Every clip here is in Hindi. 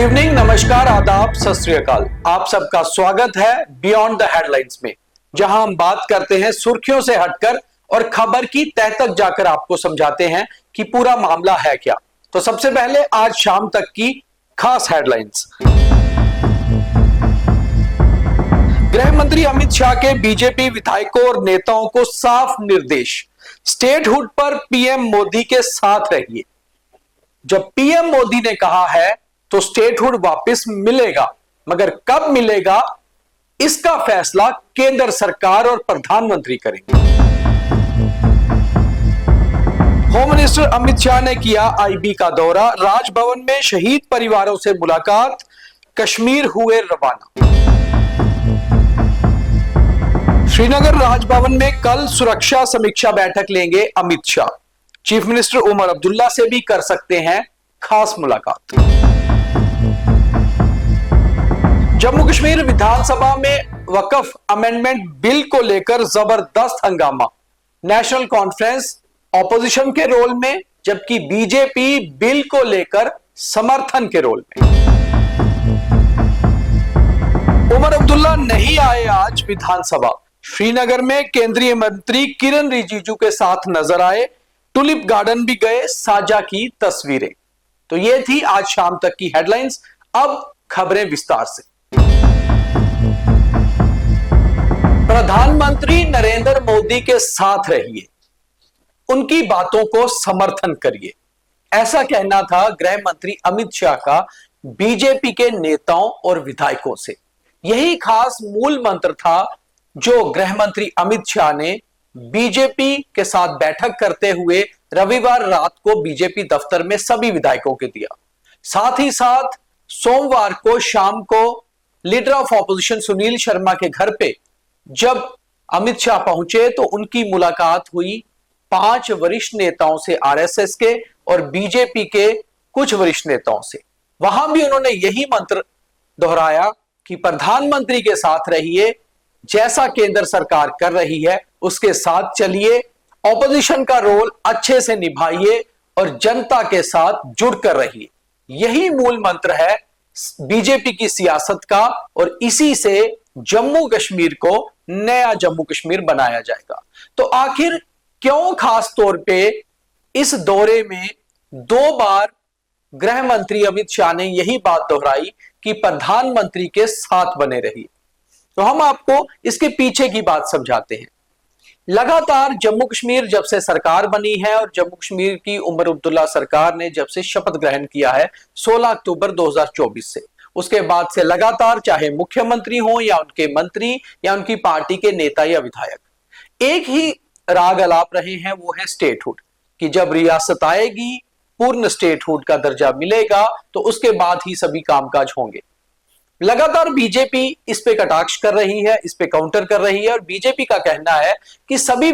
इवनिंग, नमस्कार, आदाब, सत श्री अकाल। आप सबका स्वागत है बियॉन्ड द हेडलाइंस में, जहां हम बात करते हैं सुर्खियों से हटकर और खबर की तह तक जाकर आपको समझाते हैं कि पूरा मामला है क्या। तो सबसे पहले आज शाम तक की खास हेडलाइंस। गृह मंत्री अमित शाह के बीजेपी विधायकों और नेताओं को साफ निर्देश, स्टेटहुड पर पीएम मोदी के साथ रहिए। जब पीएम मोदी ने कहा है तो स्टेटहुड वापस मिलेगा, मगर कब मिलेगा इसका फैसला केंद्र सरकार और प्रधानमंत्री करेंगे। होम मिनिस्टर अमित शाह ने किया आईबी का दौरा, राजभवन में शहीद परिवारों से मुलाकात, कश्मीर हुए रवाना। श्रीनगर राजभवन में कल सुरक्षा समीक्षा बैठक लेंगे अमित शाह। चीफ मिनिस्टर उमर अब्दुल्ला से भी कर सकते हैं खास मुलाकात। जम्मू कश्मीर विधानसभा में वक्फ अमेंडमेंट बिल को लेकर जबरदस्त हंगामा, नेशनल कॉन्फ्रेंस ऑपोजिशन के रोल में, जबकि बीजेपी बिल को लेकर समर्थन के रोल में। उमर अब्दुल्ला नहीं आए आज विधानसभा। श्रीनगर में केंद्रीय मंत्री किरण रिजिजू के साथ नजर आए, टुलिप गार्डन भी गए, साझा की तस्वीरें। तो ये थी आज शाम तक की हेडलाइंस। अब खबरें विस्तार से। प्रधानमंत्री नरेंद्र मोदी के साथ रहिए, उनकी बातों को समर्थन करिए, ऐसा कहना था गृह मंत्री अमित शाह का बीजेपी के नेताओं और विधायकों से। यही खास मूल मंत्र था जो गृह मंत्री अमित शाह ने बीजेपी के साथ बैठक करते हुए रविवार रात को बीजेपी दफ्तर में सभी विधायकों के दिया। साथ ही साथ सोमवार को शाम को leader of opposition Sunil Sharma के घर पे जब अमित शाह पहुंचे तो उनकी मुलाकात हुई 5 वरिष्ठ नेताओं से, आरएसएस के और बीजेपी के कुछ वरिष्ठ नेताओं से। वहां भी उन्होंने यही मंत्र दोहराया कि प्रधानमंत्री के साथ रहिए, जैसा केंद्र सरकार कर रही है उसके साथ चलिए, ऑपोजिशन का रोल अच्छे से निभाइए और जनता के साथ जुड़कर रहिए। यही मूल मंत्र है बीजेपी की सियासत का और इसी से जम्मू कश्मीर को नया जम्मू कश्मीर बनाया जाएगा। तो आखिर क्यों खास तौर पे इस दौरे में 2 बार गृह मंत्री अमित शाह ने यही बात दोहराई कि प्रधानमंत्री के साथ बने रहिए? तो हम आपको इसके पीछे की बात समझाते हैं। लगातार जम्मू कश्मीर जब से सरकार बनी है और जम्मू कश्मीर की उमर अब्दुल्ला सरकार ने जब से शपथ ग्रहण किया है 16 अक्टूबर 2024 से, उसके बाद से लगातार चाहे मुख्यमंत्री हो या उनके मंत्री या उनकी पार्टी के नेता या विधायक, एक ही राग अलाप रहे हैं, वो है स्टेटहुड, कि जब रियासत आएगी, पूर्ण स्टेटहुड का दर्जा मिलेगा तो उसके बाद ही सभी कामकाज होंगे। लगातार बीजेपी इस पे कटाक्ष कर रही है, इस पे काउंटर कर रही है और बीजेपी का कहना है कि सभी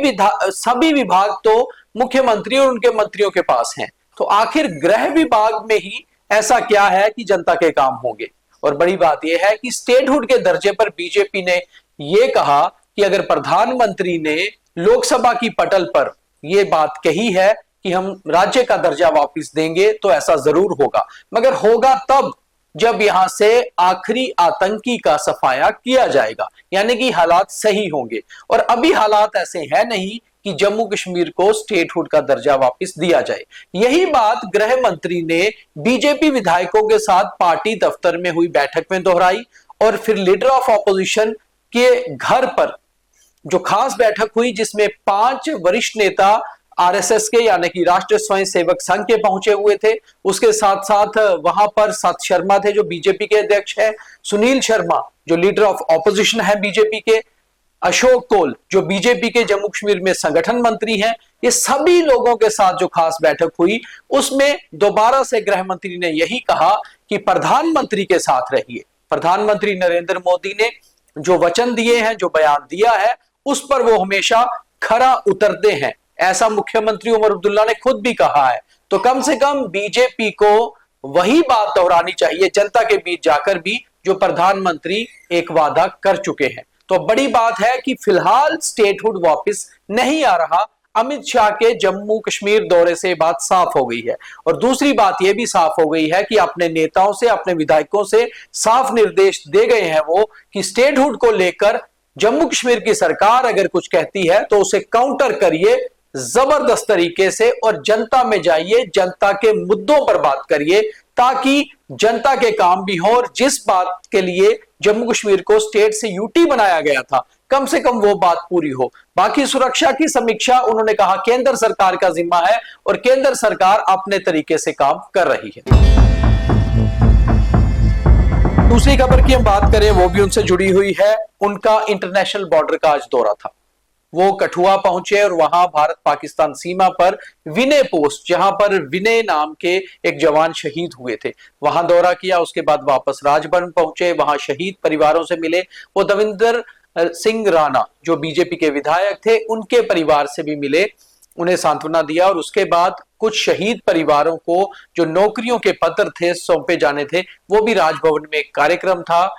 विभाग तो मुख्यमंत्री और उनके मंत्रियों के पास हैं, तो आखिर गृह विभाग में ही ऐसा क्या है कि जनता के काम होंगे। और बड़ी बात यह है कि स्टेटहुड के दर्जे पर बीजेपी ने यह कहा कि अगर प्रधानमंत्री ने लोकसभा की पटल पर यह बात कही है कि हम राज्य का दर्जा वापस देंगे तो ऐसा जरूर होगा, मगर होगा तब जब यहां से आखिरी आतंकी का सफाया किया जाएगा, यानी कि हालात सही होंगे। और अभी हालात ऐसे हैं नहीं कि जम्मू कश्मीर को स्टेटहुड का दर्जा वापस दिया जाए। यही बात गृह मंत्री ने बीजेपी विधायकों के साथ पार्टी दफ्तर में हुई बैठक में दोहराई और फिर लीडर ऑफ ऑपोजिशन के घर पर जो खास बैठक हुई जिसमें 5 वरिष्ठ नेता आरएसएस के यानी कि राष्ट्रीय स्वयं सेवक संघ के पहुंचे हुए थे। उसके साथ साथ वहां पर सत शर्मा थे जो बीजेपी के अध्यक्ष हैं, सुनील शर्मा जो लीडर ऑफ ऑपोजिशन है बीजेपी के, अशोक कोल जो बीजेपी के जम्मू कश्मीर में संगठन मंत्री हैं। ये सभी लोगों के साथ जो खास बैठक हुई उसमें दोबारा से गृह मंत्री ने यही कहा कि प्रधानमंत्री के साथ रहिए। प्रधानमंत्री नरेंद्र मोदी ने जो वचन दिए हैं, जो बयान दिया है, उस पर वो हमेशा खरा उतरते हैं, ऐसा मुख्यमंत्री उमर अब्दुल्ला ने खुद भी कहा है। तो कम से कम बीजेपी को वही बात दोहरानी चाहिए जनता के बीच जाकर भी जो प्रधानमंत्री एक वादा कर चुके हैं। तो बड़ी बात है कि फिलहाल स्टेटहुड वापस नहीं आ रहा, अमित शाह के जम्मू कश्मीर दौरे से बात साफ हो गई है। और दूसरी बात यह भी साफ हो गई है कि अपने नेताओं से, अपने विधायकों से साफ निर्देश दे गए हैं वो कि स्टेटहुड को लेकर जम्मू कश्मीर की सरकार अगर कुछ कहती है तो उसे काउंटर करिए जबरदस्त तरीके से और जनता में जाइए, जनता के मुद्दों पर बात करिए, ताकि जनता के काम भी हो और जिस बात के लिए जम्मू कश्मीर को स्टेट से यूटी बनाया गया था कम से कम वो बात पूरी हो। बाकी सुरक्षा की समीक्षा उन्होंने कहा केंद्र सरकार का जिम्मा है और केंद्र सरकार अपने तरीके से काम कर रही है। दूसरी खबर की हम बात करें, वो भी उनसे जुड़ी हुई है। उनका इंटरनेशनल बॉर्डर का आज दौरा था। वो कठुआ पहुंचे और वहां भारत पाकिस्तान सीमा पर विनय पोस्ट, जहां पर विनय नाम के एक जवान शहीद हुए थे, वहां दौरा किया। उसके बाद वापस राजभवन पहुंचे, वहां शहीद परिवारों से मिले। वो दविंदर सिंह राणा जो बीजेपी के विधायक थे उनके परिवार से भी मिले, उन्हें सांत्वना दिया। और उसके बाद कुछ शहीद परिवारों को जो नौकरियों के पत्र थे सौंपे जाने थे, वो भी राजभवन में एक कार्यक्रम था,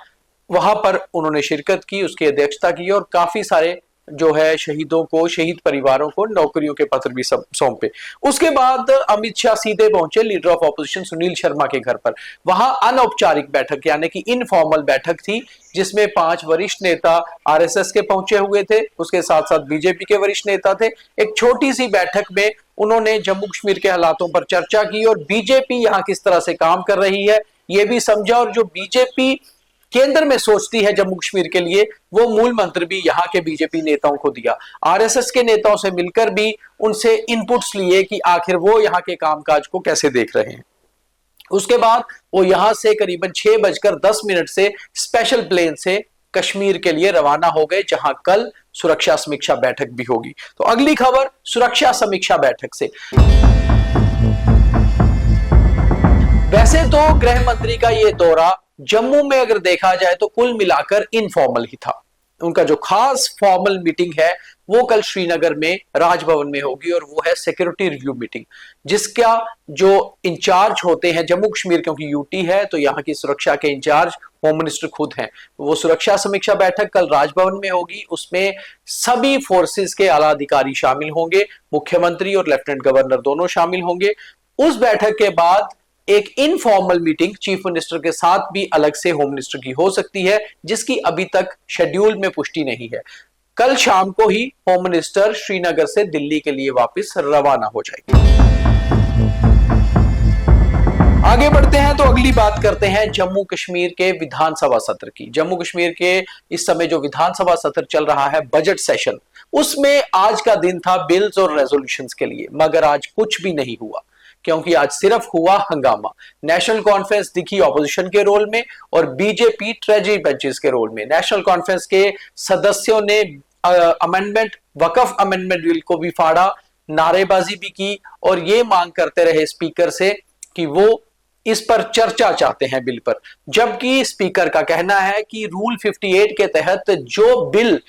वहां पर उन्होंने शिरकत की, उसकी अध्यक्षता की और काफी सारे जो है शहीदों को, शहीद परिवारों को नौकरियों के पत्र भी सौंपे। उसके बाद अमित शाह सीधे पहुंचे leader of opposition Sunil Sharma के घर पर। वहां अनौपचारिक बैठक यानी कि इनफॉर्मल बैठक थी, जिसमें 5 वरिष्ठ नेता आरएसएस के पहुंचे हुए थे, उसके साथ साथ बीजेपी के वरिष्ठ नेता थे। एक छोटी सी बैठक में उन्होंने जम्मू कश्मीर के हालातों पर चर्चा की और बीजेपी यहां किस तरह से काम कर रही है यह भी समझा। और जो बीजेपी केंद्र में सोचती है जम्मू कश्मीर के लिए, वो मूल मंत्र भी यहाँ के बीजेपी नेताओं को दिया। आरएसएस के नेताओं से मिलकर भी उनसे इनपुट्स लिए कि आखिर वो यहाँ के कामकाज को कैसे देख रहे हैं। उसके बाद वो यहां से करीबन 6:10 से स्पेशल प्लेन से कश्मीर के लिए रवाना हो गए, जहां कल सुरक्षा समीक्षा बैठक भी होगी। तो अगली खबर सुरक्षा समीक्षा बैठक से। वैसे तो गृह मंत्री का यह दौरा जम्मू में अगर देखा जाए तो कुल मिलाकर इनफॉर्मल ही था। उनका जो खास फॉर्मल मीटिंग है वो कल श्रीनगर में राजभवन में होगी और वो है सिक्योरिटी रिव्यू मीटिंग, जिसका जो इंचार्ज होते हैं जम्मू कश्मीर, क्योंकि यूटी है तो यहाँ की सुरक्षा के इंचार्ज होम मिनिस्टर खुद हैं। वो सुरक्षा समीक्षा बैठक कल राजभवन में होगी। उसमें सभी फोर्सेस के आला अधिकारी शामिल होंगे, मुख्यमंत्री और लेफ्टिनेंट गवर्नर दोनों शामिल होंगे। उस बैठक के बाद एक इनफॉर्मल मीटिंग चीफ मिनिस्टर के साथ भी अलग से होम मिनिस्टर की हो सकती है, जिसकी अभी तक शेड्यूल में पुष्टि नहीं है। कल शाम को ही होम मिनिस्टर श्रीनगर से दिल्ली के लिए वापस रवाना हो जाएगी। आगे बढ़ते हैं तो अगली बात करते हैं जम्मू कश्मीर के विधानसभा सत्र की। जम्मू कश्मीर के इस समय जो विधानसभा सत्र चल रहा है, बजट सेशन, उसमें आज का दिन था बिल्स और रेजोल्यूशंस के लिए, मगर आज कुछ भी नहीं हुआ, क्योंकि आज सिर्फ हुआ हंगामा। नेशनल कॉन्फ्रेंस दिखी ऑपोजिशन के रोल में और बीजेपी ट्रेजरी बेंचेस के रोल में। नेशनल कॉन्फ्रेंस के सदस्यों ने अमेंडमेंट, वकफ अमेंडमेंट बिल को भी फाड़ा, नारेबाजी भी की और ये मांग करते रहे स्पीकर से कि वो इस पर चर्चा चाहते हैं बिल पर। जबकि स्पीकर का कहना है कि रूल 58 के तहत जो बिल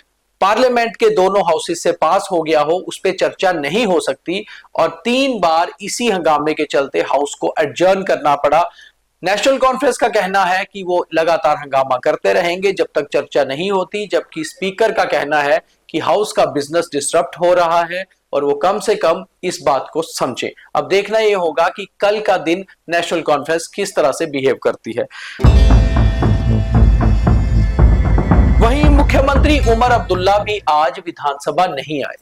पार्लियामेंट के दोनों हाउसेस से पास हो गया हो उस पर चर्चा नहीं हो सकती और 3 बार इसी हंगामे के चलते हाउस को एडजर्न करना पड़ा। नेशनल कॉन्फ्रेंस का कहना है कि वो लगातार हंगामा करते रहेंगे जब तक चर्चा नहीं होती, जबकि स्पीकर का कहना है कि हाउस का बिजनेस डिस्टर्ब हो रहा है और वो कम से कम इस बात को समझे। अब देखना यह होगा कि कल का दिन नेशनल कॉन्फ्रेंस किस तरह से बिहेव करती है। वहीं मुख्यमंत्री उमर अब्दुल्ला भी आज विधानसभा नहीं आए।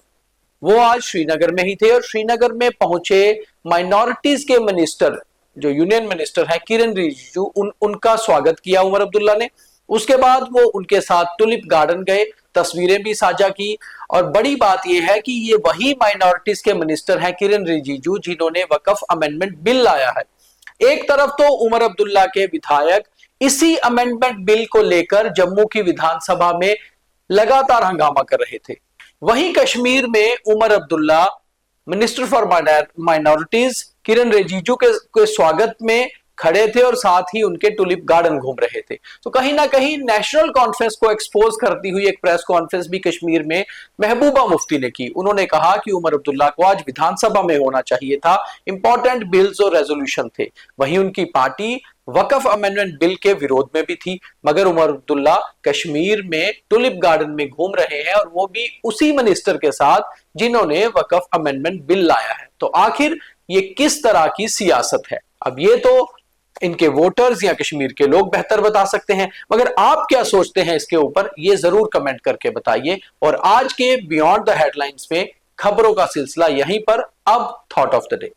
वो आज श्रीनगर में ही थे और श्रीनगर में पहुंचे माइनॉरिटीज के मिनिस्टर, जो यूनियन मिनिस्टर है किरण रिजिजू, उनका स्वागत किया उमर अब्दुल्ला ने। उसके बाद वो उनके साथ टुलिप गार्डन गए, तस्वीरें भी साझा की। और बड़ी बात यह है कि ये वही माइनॉरिटीज के मिनिस्टर हैं किरण रिजिजू जिन्होंने वकफ अमेंडमेंट बिल लाया है। एक तरफ तो उमर अब्दुल्ला के विधायक इसी अमेंडमेंट बिल को लेकर जम्मू की विधानसभा में लगातार हंगामा कर रहे थे, वहीं कश्मीर में Omar Abdullah minister for minorities Kiren Rijiju के स्वागत में खड़े थे और साथ ही उनके टुलिप गार्डन घूम रहे थे। तो कहीं ना कहीं नेशनल कॉन्फ्रेंस को एक्सपोज करती हुई एक प्रेस कॉन्फ्रेंस भी कश्मीर में महबूबा मुफ्ती ने की। उन्होंने कहा कि उमर अब्दुल्ला को आज विधानसभा में होना चाहिए था, इंपॉर्टेंट बिल्स और रेजोल्यूशन थे। वहीं उनकी पार्टी वकफ अमेंडमेंट बिल के विरोध में भी थी, मगर उमर अब्दुल्ला कश्मीर में टुलिप गार्डन में घूम रहे हैं और वो भी उसी मिनिस्टर के साथ जिन्होंने वकफ अमेंडमेंट बिल लाया है। तो आखिर ये किस तरह की सियासत है? अब ये तो इनके वोटर्स या कश्मीर के लोग बेहतर बता सकते हैं, मगर आप क्या सोचते हैं इसके ऊपर, ये जरूर कमेंट करके बताइए। और आज के बियॉन्ड द हेडलाइंस में खबरों का सिलसिला यहीं पर। अब थॉट ऑफ द डे।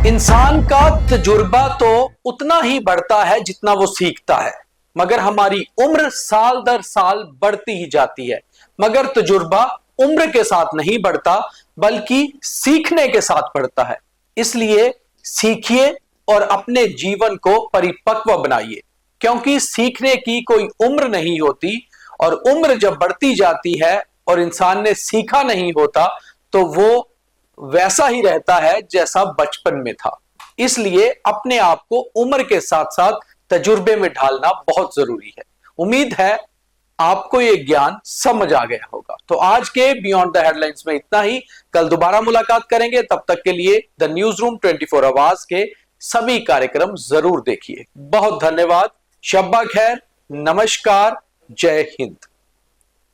इंसान का तजुर्बा तो उतना ही बढ़ता है जितना वो सीखता है, मगर हमारी उम्र साल दर साल बढ़ती ही जाती है। मगर तजुर्बा उम्र के साथ नहीं बढ़ता, बल्कि सीखने के साथ बढ़ता है। इसलिए सीखिए और अपने जीवन को परिपक्व बनाइए, क्योंकि सीखने की कोई उम्र नहीं होती। और उम्र जब बढ़ती जाती है और इंसान ने सीखा नहीं होता, तो वो वैसा ही रहता है जैसा बचपन में था। इसलिए अपने आप को उम्र के साथ साथ तजुर्बे में ढालना बहुत जरूरी है। उम्मीद है आपको यह ज्ञान समझ आ गया होगा। तो आज के बियॉन्ड द हेडलाइंस में इतना ही। कल दोबारा मुलाकात करेंगे, तब तक के लिए द न्यूज रूम 24 आवर्स के सभी कार्यक्रम जरूर देखिए। बहुत धन्यवाद। शब्बा खैर, नमस्कार, जय हिंद।